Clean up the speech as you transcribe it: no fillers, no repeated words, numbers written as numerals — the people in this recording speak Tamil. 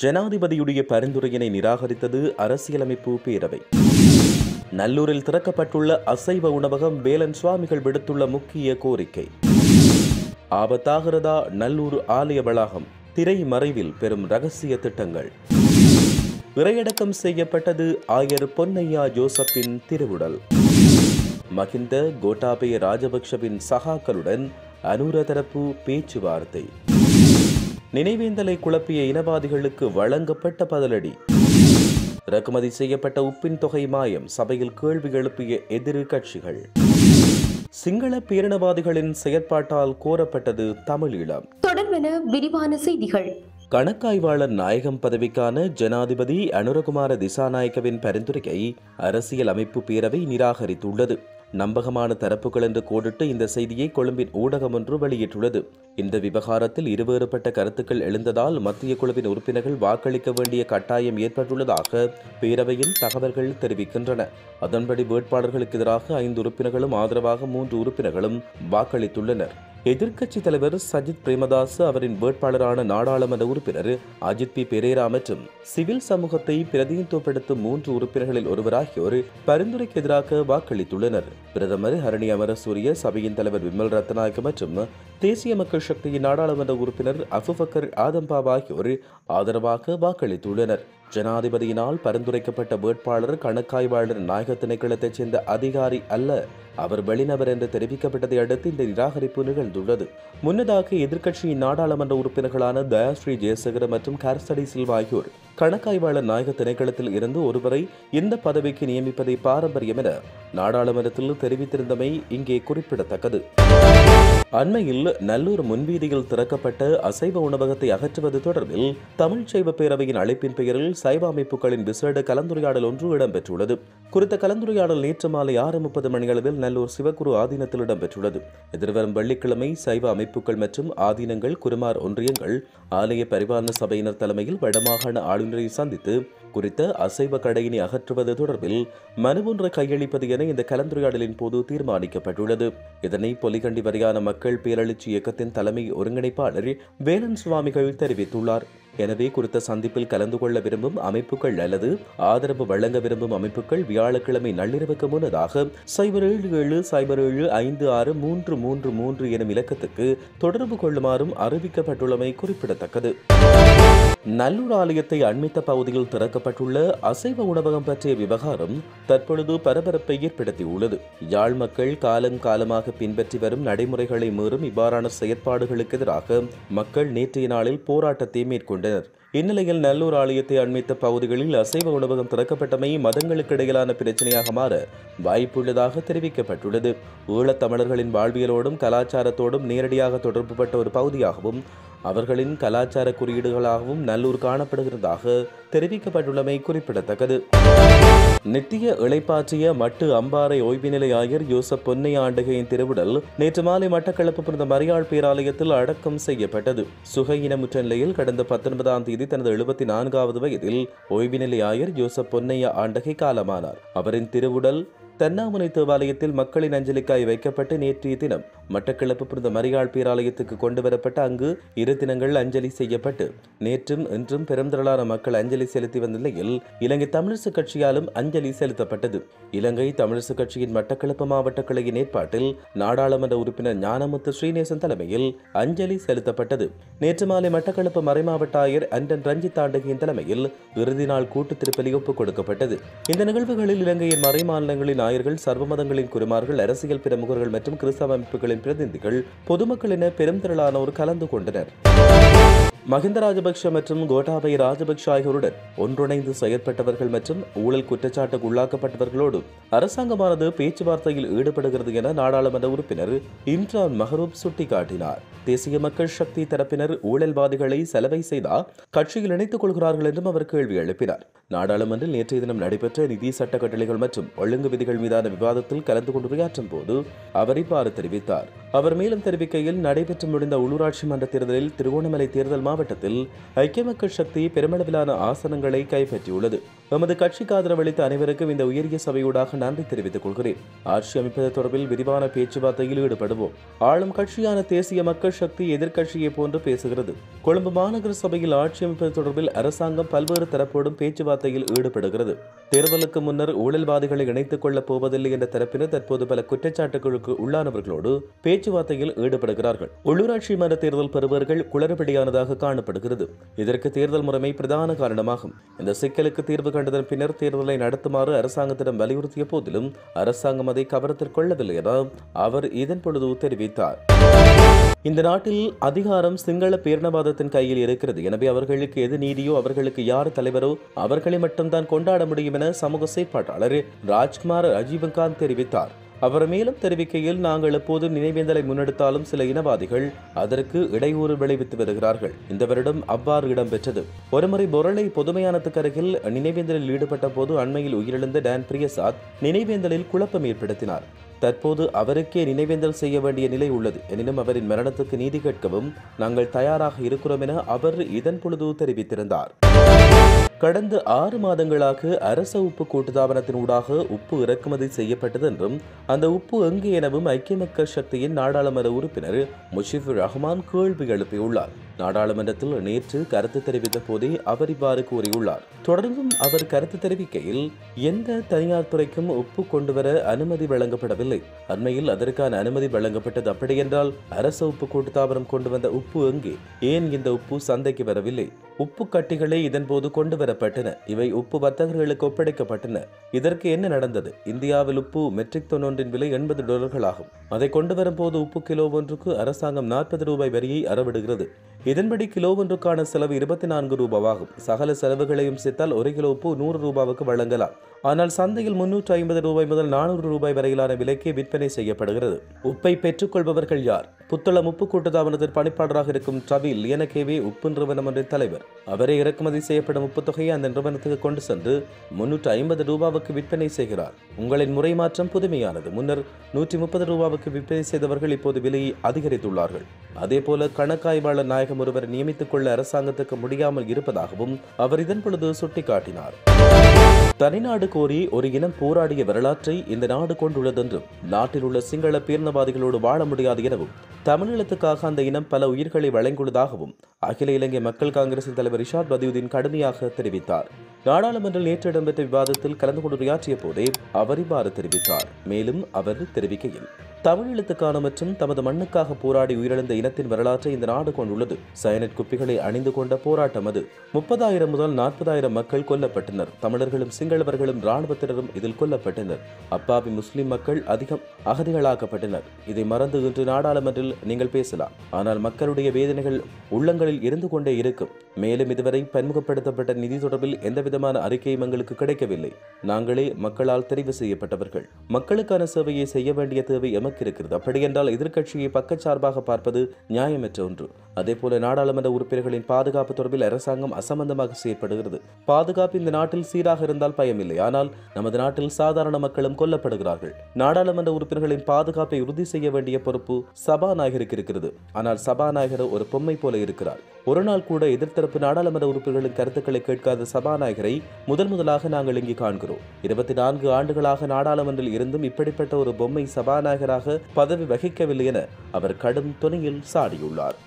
ஜனாதிபதியுடைய பரிந்துரையினை நிராகரித்தது அரசியலமைப்பு பேரவை. நல்லூரில் திறக்கப்பட்டுள்ள அசைவ உணவகம் வேலன் சுவாமிகள் விடுத்துள்ள முக்கிய கோரிக்கை. ஆபத்தாகிறதா நல்லூர் ஆலய வளாகம், திரை மறைவில் பெரும் ரகசிய திட்டங்கள். இறையடக்கம் செய்யப்பட்டது ஆயர் பொன்னையா ஜோசப்பின் திருவுடல். மகிந்த கோட்டாபய ராஜபக்ஷவின் சகாக்களுடன் அனுர தரப்பு பேச்சுவார்த்தை. நினைவேந்தலை குழப்பிய இனவாதிகளுக்கு வழங்கப்பட்ட பதிலடி. இறக்குமதி செய்யப்பட்ட உப்பின் தொகை மாயம், சபையில் கேள்வி எழுப்பிய எதிர்க்கட்சிகள். சிங்கள பேரினவாதிகளின் செயற்பாட்டால் கோரப்பட்டது தமிழீழம். தொடர்பென விரிவான செய்திகள். கணக்காய்வாளர் நாயகம் பதவிக்கான ஜனாதிபதி அனுரகுமார திசாநாயக்கவின் பரிந்துரையை அரசியல் அமைப்பு பேரவை நிராகரித்துள்ளது. நம்பகமான தரப்புகள் என்று கோடிட்டு இந்த செய்தியை கொழும்பின் ஊடகம் ஒன்று வெளியிட்டுள்ளது. இந்த விவகாரத்தில் இருவேறுபட்ட கருத்துக்கள் எழுந்ததால் மத்திய குழுவின் உறுப்பினர்கள் வாக்களிக்க வேண்டிய கட்டாயம் ஏற்பட்டுள்ளதாக பேரவையின் தகவல்கள் தெரிவிக்கின்றன. அதன்படி வேட்பாளர்களுக்கு எதிராக 5 உறுப்பினர்களும் ஆதரவாக 3 உறுப்பினர்களும் வாக்களித்துள்ளனர். எதிர்க்கட்சித் தலைவர் சஜித் பிரேமதாஸ், அவரின் வேட்பாளரான நாடாளுமன்ற உறுப்பினர் அஜித் பி பெரேரா மற்றும் சிவில் சமூகத்தை பிரதிநிதித்துவப்படுத்தும் 3 உறுப்பினர்களில் ஒருவர் ஆகியோர் பரிந்துரைக்கு எதிராக வாக்களித்துள்ளனர். பிரதமர் ஹரணி அமரசூரிய, சபையின் தலைவர் விமல் ரத்நாயக்க மற்றும் தேசிய மக்கள் சக்தியின் நாடாளுமன்ற உறுப்பினர் அபுபக்கர் ஆதம்பாவ் ஆகியோர் ஆதரவாக வாக்களித்துள்ளனர். ஜனாதிபதியினால் பரிந்துரைக்கப்பட்ட வேட்பாளர் கணக்காய்வாளர் நாயக திணைக்களத்தைச் சேர்ந்த அதிகாரி அல்ல, அவர் வெளிநபர் என்று தெரிவிக்கப்பட்டதை அடுத்து இந்த நிராகரிப்பு நிகழ்ந்துள்ளது. முன்னதாக எதிர்க்கட்சியின் நாடாளுமன்ற உறுப்பினர்களான தயாஸ்ரீ ஜெயசேகர மற்றும் கர்சடி சில்வா ஆகியோர் கணக்காய்வாளர் நாயக திணைக்களத்தில் இருந்து ஒருவரை இந்த பதவிக்கு நியமிப்பதை பாரம்பரியம் என நாடாளுமன்றத்தில் தெரிவித்திருந்தமை இங்கே குறிப்பிடத்தக்கது. அண்மையில் நல்லூர் முன்வீதியில் திறக்கப்பட்ட அசைவ உணவகத்தை அகற்றுவது தொடர்பில் தமிழ் சைவ பேரவையின் அழைப்பின் பெயரில் சைவ அமைப்புகளின் விசேட கலந்துரையாடல் ஒன்று இடம்பெற்றுள்ளது. குறித்த கலந்துரையாடல் நேற்று மாலை 6:30 மணியளவில் நல்லூர் சிவகுரு ஆதீனத்தில் இடம்பெற்றுள்ளது. எதிர்வரும் வெள்ளிக்கிழமை சைவ அமைப்புகள் மற்றும் ஆதீனங்கள், குருமார் ஒன்றியங்கள், ஆலய பரிபாலன சபையினர் தலைமையில் வடமாகாண ஆளுநரை சந்தித்து குறித்த அசைவ கடையினை அகற்றுவது தொடர்பில் மனு ஒன்றை கையளிப்பது என இந்த கலந்துரையாடலின் போது தீர்மானிக்கப்பட்டுள்ளது. இதனை பொலிகண்டி வரையான மக்கள் பேரெழுச்சி இயக்கத்தின் தலைமை ஒருங்கிணைப்பாளர் வேலன் சுவாமிகள் தெரிவித்துள்ளார். எனவே குறித்த சந்திப்பில் கலந்து கொள்ள விரும்பும் அமைப்புகள் அல்லது ஆதரவு வழங்க விரும்பும் அமைப்புகள் வியாழக்கிழமை நள்ளிரவுக்கு முன்னதாக 077-7756333 எனும் இலக்கத்துக்கு தொடர்பு கொள்ளுமாறும் அறிவிக்கப்பட்டுள்ளமை குறிப்பிடத்தக்கது. நல்லூர் ஆலயத்தை அண்மித்த பகுதியில் திறக்கப்பட்டுள்ள அசைவ உணவகம் பற்றிய விவகாரம் தற்பொழுது பரபரப்பை ஏற்படுத்தியுள்ளது. யாழ் மக்கள் காலங்காலமாக பின்பற்றி வரும் நடைமுறைகளை மீறும் இவ்வாறான செயற்பாடுகளுக்கு எதிராக மக்கள் நேற்றைய நாளில் போராட்டத்தை மேற்கொண்டனர். இந்நிலையில் நல்லூர் ஆலயத்தை அண்மித்த பகுதிகளில் அசைவ உணவகம் திறக்கப்பட்டமை மதங்களுக்கு இடையிலான பிரச்சனையாக மாற வாய்ப்புள்ளதாக தெரிவிக்கப்பட்டுள்ளது. ஈழத்தமிழர்களின் வாழ்வியலோடும் கலாச்சாரத்தோடும் நேரடியாக தொடர்புபட்ட ஒரு பகுதியாகவும் அவர்களின் கலாச்சார குறியீடுகளாகவும் நல்லூர் காணப்படுகிறதாக தெரிவிக்கப்பட்டுள்ளமை குறிப்பிடத்தக்கது. நித்திய இளைப்பாற்றிய மட்டு அம்பாறை ஓய்வு நிலை ஆயர் யோசப் பொன்னையா ஆண்டகையின் திருவுடல் நேற்று மாலை மட்டக்களப்பு புனித மரியாள் பேராலயத்தில் அடக்கம் செய்யப்பட்டது. சுகையினமுற்ற நிலையில் கடந்த 19ஆம் தேதி தனது 74வது வயதில் ஓய்வு நிலை ஆயர் யோசப் பொன்னையா ஆண்டகை காலமானார். அவரின் திருவுடல் தென்னாமுனை தேவாலயத்தில் மக்களின் அஞ்சலிக்காய் வைக்கப்பட்டு நேற்றைய தினம் மட்டக்களப்பு புனித மரியாள் பேராலயத்துக்கு கொண்டுவரப்பட்டு அங்கு 2 தினங்கள் அஞ்சலி செய்யப்பட்டு நேற்றும் இன்றும் பெருந்திரளான மக்கள் அஞ்சலி செலுத்தி வந்த நிலையில் இலங்கை தமிழரசு கட்சியாலும் அஞ்சலி செலுத்தப்பட்டது. இலங்கை தமிழரசு கட்சியின் மட்டக்களப்பு மாவட்ட கிளையின் ஏற்பாட்டில் நாடாளுமன்ற உறுப்பினர் ஞானமுத்து ஸ்ரீநேசன் தலைமையில் அஞ்சலி செலுத்தப்பட்டது. நேற்று மாலை மட்டக்களப்பு மறைமாவட்ட ஆயர் அண்டன் ரஞ்சித் ஆண்டகையின் தலைமையில் இறுதி நாள் கூட்டு திருப்பலி ஒப்புக் கொடுக்கப்பட்டது. இந்த நிகழ்வுகளில் இலங்கையின் மறைமாநிலங்களின் ஆயர்கள், சர்வமதங்களின் குருமார்கள், அரசியல் பிரமுகர்கள் மற்றும் கிறிஸ்தவ அமைப்புகளின் பிரதிநிதிகள், பொதுமக்கள் என பெருந்திரளானோர் கலந்து கொண்டனர். மகிந்த ராஜபக்ஷ மற்றும் கோட்டாபய ராஜபக்ஷ ஆகியோருடன் ஒன்றிணைந்து செயற்பட்டவர்கள் மற்றும் ஊழல் குற்றச்சாட்டுக்கு உள்ளாக்கப்பட்டவர்களோடு அரசாங்கமானது பேச்சுவார்த்தையில் ஈடுபடுகிறது என நாடாளுமன்ற உறுப்பினர் இம்ரான் மஹரூப் சுட்டிக்காட்டினார். தேசிய மக்கள் சக்தி தரப்பினர் ஊழல்வாதிகளை செலவை செய்தால் கட்சியில் இணைத்துக் கொள்கிறார்கள் என்றும் அவர் கேள்வி எழுப்பினார். நாடாளுமன்றில் நேற்றைய தினம் நடைபெற்ற நிதி சட்ட கட்டளைகள் மற்றும் ஒழுங்கு விதிகள் மீதான விவாதத்தில் கலந்து கொண்டு உரையாற்றும் போது அவர் இவ்வாறு தெரிவித்தார். அவர் மேலும் தெரிவிக்கையில், நடைபெற்று முடிந்த உள்ளூராட்சி மன்ற தேர்தலில் திருகோணமலை தேர்தல் மாவட்டத்தில் ஐக்கிய மக்கள் சக்தி பெருமளவிலான ஆசனங்களை கைப்பற்றியுள்ளது. எமது கட்சிக்கு ஆதரவளித்த அனைவருக்கும் இந்த உயரிய சபையூடாக நன்றி தெரிவித்துக் கொள்கிறேன். ஆட்சி அமைப்பது தொடர்பில் விரிவான பேச்சுவார்த்தையில் ஈடுபடுவோம். ஆளும் கட்சியான தேசிய மக்கள் சக்தி எதிர்க்கட்சியை போன்று பேசுகிறது. கொழும்பு மாநகர சபையில் ஆட்சி அமைப்பது தொடர்பில் அரசாங்கம் பல்வேறு தரப்போடும் பேச்சுவார்த்தையில் ஈடுபடுகிறது. தேர்தலுக்கு முன்னர் ஊழல்வாதிகளை இணைத்துக் கொள்ளப் போவதில்லை என்ற தரப்பினர் தற்போது பல குற்றச்சாட்டுகளுக்கு உள்ளானவர்களோடு பேச்சுவார்த்தையில் ஈடுபடுகிறார்கள். உள்ளூராட்சி மன்ற தேர்தல் பெறுபவர்கள் குளறுபடியானதாக காணப்படுகிறது. இதற்கு தேர்தல் முறைமை பிரதான காரணமாகும். இந்த சிக்கலுக்கு தீர்வு கண்டதன் பின்னர் தேர்தலை நடத்துமாறு அரசாங்கத்திடம் வலியுறுத்திய போதிலும் அரசாங்கம் அதை கவனத்தில் கொள்ளவில்லை என அவர் இதன் பொழுது தெரிவித்தார். இந்த நாட்டில் அதிகாரம் சிங்கள பேரினவாதத்தின் கையில் இருக்கிறது. எனவே அவர்களுக்கு எது நீதியோ, அவர்களுக்கு யார் தலைவரோ அவர்களை மட்டும்தான் கொண்டாட முடியும் என சமூக செயற்பாட்டாளர் ராஜ்குமார் அஜீவகாந்த் தெரிவித்தார். அவர் மேலும் தெரிவிக்கையில், நாங்கள் எப்போதும் நினைவேந்தலை முன்னெடுத்தாலும் சில இனவாதிகள் அதற்கு இடையூறு விளைவித்து வருகிறார்கள். இந்த வருடம் அவ்வாறு இடம்பெற்றது. ஒருமுறை பொருளை பொதுமையானத்துக்கு அருகில் நினைவேந்தலில் ஈடுபட்ட போது அண்மையில் உயிரிழந்த டான் பிரியசாத் நினைவேந்தலில் குழப்பம் ஏற்படுத்தினார். தற்போது அவருக்கே நினைவேந்தல் செய்ய வேண்டிய நிலை உள்ளது. எனினும் அவரின் மரணத்துக்கு நீதி கேட்கவும் நாங்கள் தயாராக இருக்கிறோம் என அவர் இதன் பொழுது தெரிவித்திருந்தார். கடந்த 6 மாதங்களாக அரச உப்பு கூட்டுத்தாபனத்தின் ஊடாக உப்பு இறக்குமதி செய்யப்பட்டது என்றும் அந்த உப்பு எங்கே எனவும் ஐக்கிய மக்கள் சக்தியின் நாடாளுமன்ற உறுப்பினர் முஷிபுர் ரஹ்மான் கேள்வி எழுப்பியுள்ளார். நாடாளுமன்றத்தில் நேற்று கருத்து தெரிவித்த போதே அவர் இவ்வாறு கூறியுள்ளார். தொடர்ந்தும் அவர் கருத்து தெரிவிக்கையில், எந்த தனியார் துறைக்கும் உப்பு கொண்டுவர அனுமதி வழங்கப்படவில்லை. அண்மையில் அதற்கான அனுமதி வழங்கப்பட்டது. அப்படியென்றால் அரச உப்பு கூட்டுத்தாபனம் கொண்டு வந்த உப்பு எங்கே? ஏன் இந்த உப்பு சந்தைக்கு வரவில்லை? உப்பு கட்டிகளே இதன்போது கொண்டு வரப்பட்டன. இவை உப்பு வர்த்தகர்களுக்கு ஒப்படைக்கப்பட்டன. இதற்கு என்ன நடந்தது? இந்தியாவில் உப்பு மெட்ரிக் டன் ஒன்றின் விலை $80 ஆகும். அதை கொண்டு வரும்போது உப்பு கிலோ ஒன்றுக்கு அரசாங்கம் $40 வரியை அறவிடுகிறது. இதன்படி கிலோ ஒன்றுக்கான செலவு $24 ஆகும். சகல செலவுகளையும் சேர்த்தால் 1 கிலோ உப்பு $100 வழங்கலாம். ஆனால் சந்தையில் $350 முதல் $400 வரையிலான விலைக்கு விற்பனை செய்யப்படுகிறது. உப்பை பெற்றுக்கொள்பவர்கள் யார்? புத்தளம் உப்பு கூட்டுத்தாபனத்தின் பணிப்பாளராக இருக்கும் டவில் லியனகேவே உப்பு நிறுவனம் ஒன்றின் தலைவர். அவரே இறக்குமதி செய்யப்படும் உப்பு தொகையை அந்த நிறுவனத்துக்கு கொண்டு சென்று $350 விற்பனை செய்கிறார். உங்களின் முறை மாற்றம் புதுமையானது. முன்னர் $130 விற்பனை செய்தவர்கள் இப்போது விலையை அதிகரித்துள்ளார்கள். அதேபோல கணக்காய்வாளர் நாயகம் ஒருவர் நியமித்துக் கொள்ள அரசாங்கத்துக்கு முடியாமல் இருப்பதாகவும் அவர் இதன் பொழுது சுட்டிக்காட்டினார். தனிநாடு கோரி ஒரு இனம் போராடிய வரலாற்றை இந்த நாடு கொண்டுள்ளதென்றும் நாட்டில் உள்ள சிங்கள பேரினவாதிகளோடு வாழ முடியாது எனவும் தமிழீழத்துக்காக அந்த இனம் பல உயிர்களை வழங்கியுள்ளதாகவும் அகில இலங்கை மக்கள் காங்கிரசின் தலைவர் ரிஷாட் பதியுதீன் கடுமையாக தெரிவித்தார். நாடாளுமன்றில் நேற்று இடம்பெற்ற விவாதத்தில் கலந்து கொண்டு உரையாற்றிய போதே அவர் இவ்வாறு தெரிவித்தார். மேலும் அவர் தெரிவிக்கையில், தமிழீழத்துக்கான மற்றும் தமது மண்ணுக்காக போராடி உயிரிழந்த இனத்தின் வரலாற்றை இந்த நாடு கொண்டுள்ளது. சயனட் குப்பிகளை அணிந்து கொண்ட போராட்டம் அது. 30,000 முதல் 40,000 மக்கள் கொல்லப்பட்டனர். தமிழர்களும் சிங்களவர்களும் இராணுவத்தினரும் இதில் கொல்லப்பட்டனர். அப்பாவி முஸ்லிம் மக்கள் அதிகம் அகதிகளாக்கப்பட்டனர். இதை மறந்து இன்று நாடாளுமன்றில் நீங்கள் பேசலாம். ஆனால் மக்களுடைய வேதனைகள் உள்ளங்களில் இருந்து கொண்டே இருக்கும். மேலும் இதுவரை பன்முகப்படுத்தப்பட்ட நிதி தொடர்பில் எந்தவிதமான அறிக்கையும் எங்களுக்கு கிடைக்கவில்லை. நாங்களே மக்களால் தெரிவு செய்யப்பட்டவர்கள். மக்களுக்கான சேவையை செய்ய வேண்டிய தேவை எமக்கு இருக்கிறது. அப்படியென்றால் எதிர்க்கட்சியை பக்கச்சார்பாக பார்ப்பது நியாயமற்ற ஒன்று. அதேபோல நாடாளுமன்ற உறுப்பினர்களின் பாதுகாப்பு தொடர்பில் அரசாங்கம் அசம்பந்தமாக செயற்படுகிறது. பாதுகாப்பு இந்த நாட்டில் சீராக இருந்தால் பயமில்லை. ஆனால் நமது நாட்டில் சாதாரண மக்களும் கொல்லப்படுகிறார்கள். நாடாளுமன்ற உறுப்பினர்களின் பாதுகாப்பை உறுதி செய்ய வேண்டிய பொறுப்பு சபாநாயகருக்கு இருக்கிறது. ஆனால் சபாநாயகர் ஒரு பொம்மை போல இருக்கிறார். ஒரு நாள் கூட எதிர்த்தரப்பு நாடாளுமன்ற உறுப்பினர்களின் கருத்துக்களை கேட்காத சபாநாயகரை முதலாக நாங்கள் இங்கு காண்கிறோம். 24 ஆண்டுகளாக நாடாளுமன்றில் இருந்தும் இப்படிப்பட்ட ஒரு பொம்மை சபாநாயகராக பதவி வகிக்கவில்லை என அவர் கடும் துணியில் சாடியுள்ளார்.